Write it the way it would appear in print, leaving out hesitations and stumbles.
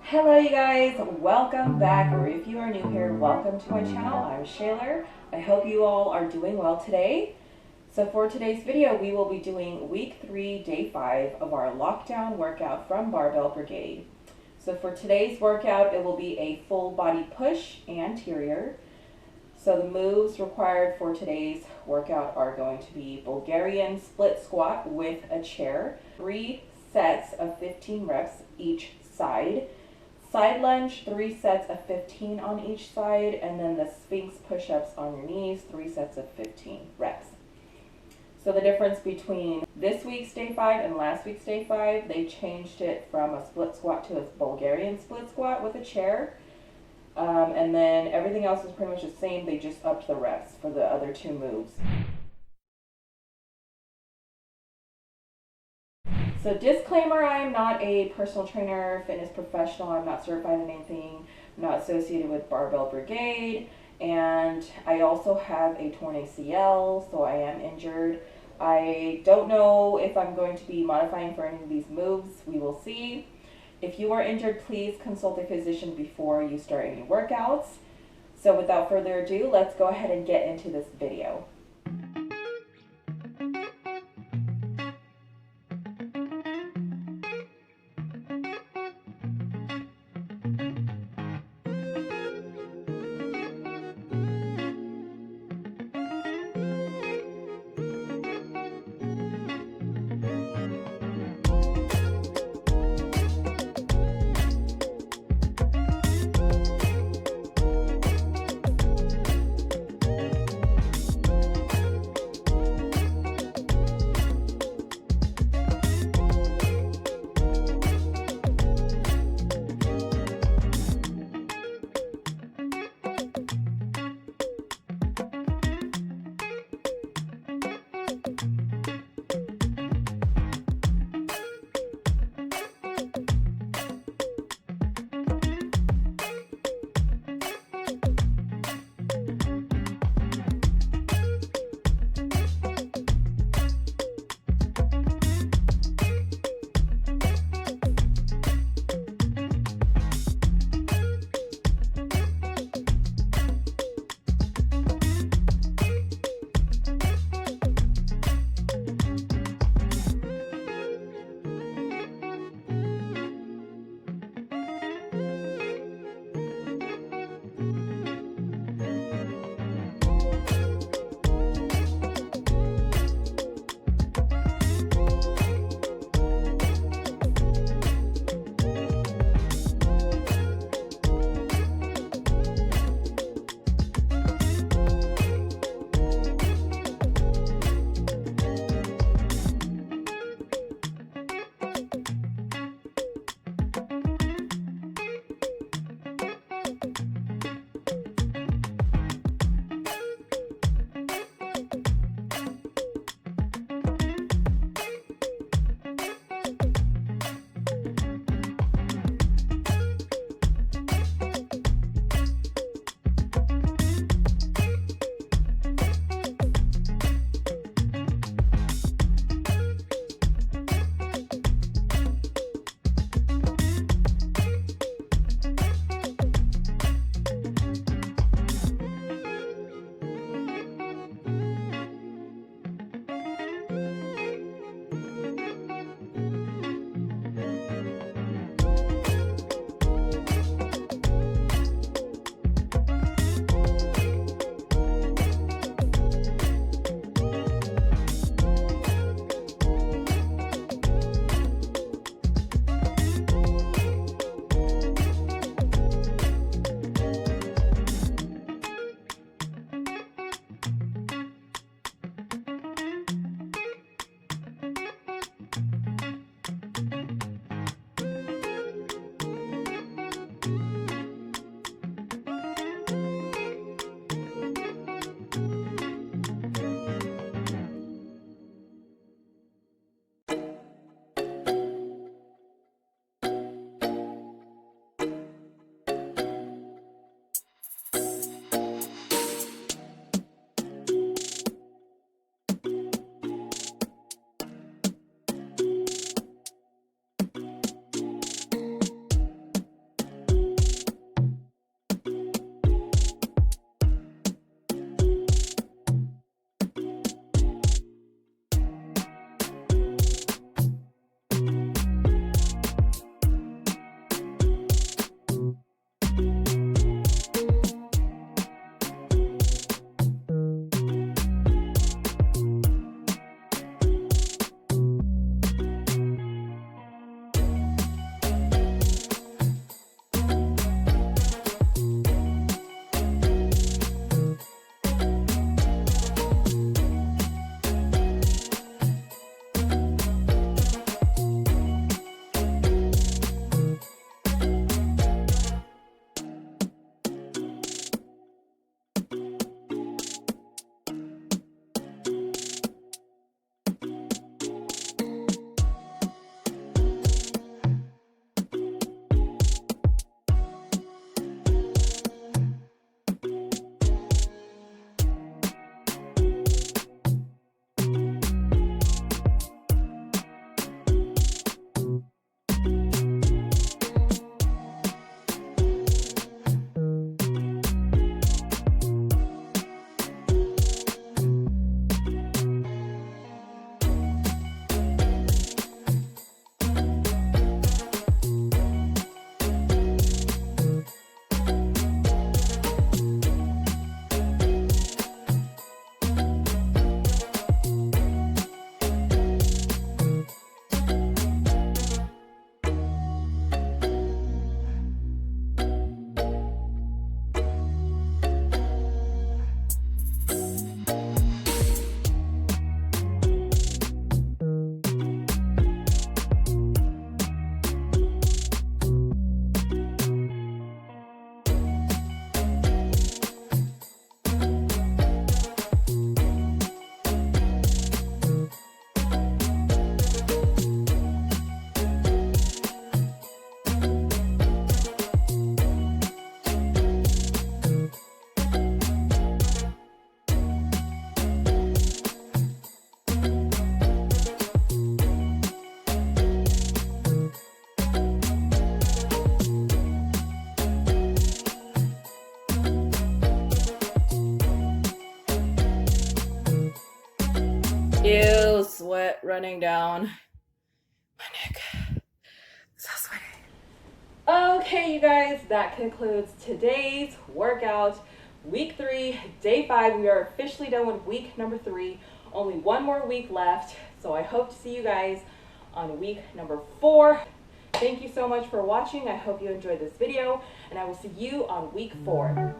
Hello you guys, welcome back, or if you are new here, welcome to my channel. I'm Shayler. I hope you all are doing well today. So for today's video, we will be doing week 3, day 5 of our lockdown workout from Barbell Brigade. So for today's workout, it will be a full body push anterior. So the moves required for today's workout are going to be Bulgarian split squat with a chair, 3 sets of 15 reps each side. Side lunge, 3 sets of 15 on each side, and then the Sphinx push-ups on your knees, 3 sets of 15 reps. So the difference between this week's day 5 and last week's day 5, they changed it from a split squat to a Bulgarian split squat with a chair. And then everything else is pretty much the same, they just upped the reps for the other 2 moves. So disclaimer, I am not a personal trainer, fitness professional, I'm not certified in anything, I'm not associated with Barbell Brigade, and I also have a torn ACL, so I am injured. I don't know if I'm going to be modifying for any of these moves, we will see. If you are injured, please consult a physician before you start any workouts. So without further ado, let's go ahead and get into this video. sweat running down my neck. So sweaty. Okay, you guys, that concludes today's workout. Week 3, day 5. We are officially done with week number 3. Only one more week left. So I hope to see you guys on week number 4. Thank you so much for watching. I hope you enjoyed this video, and I will see you on week 4.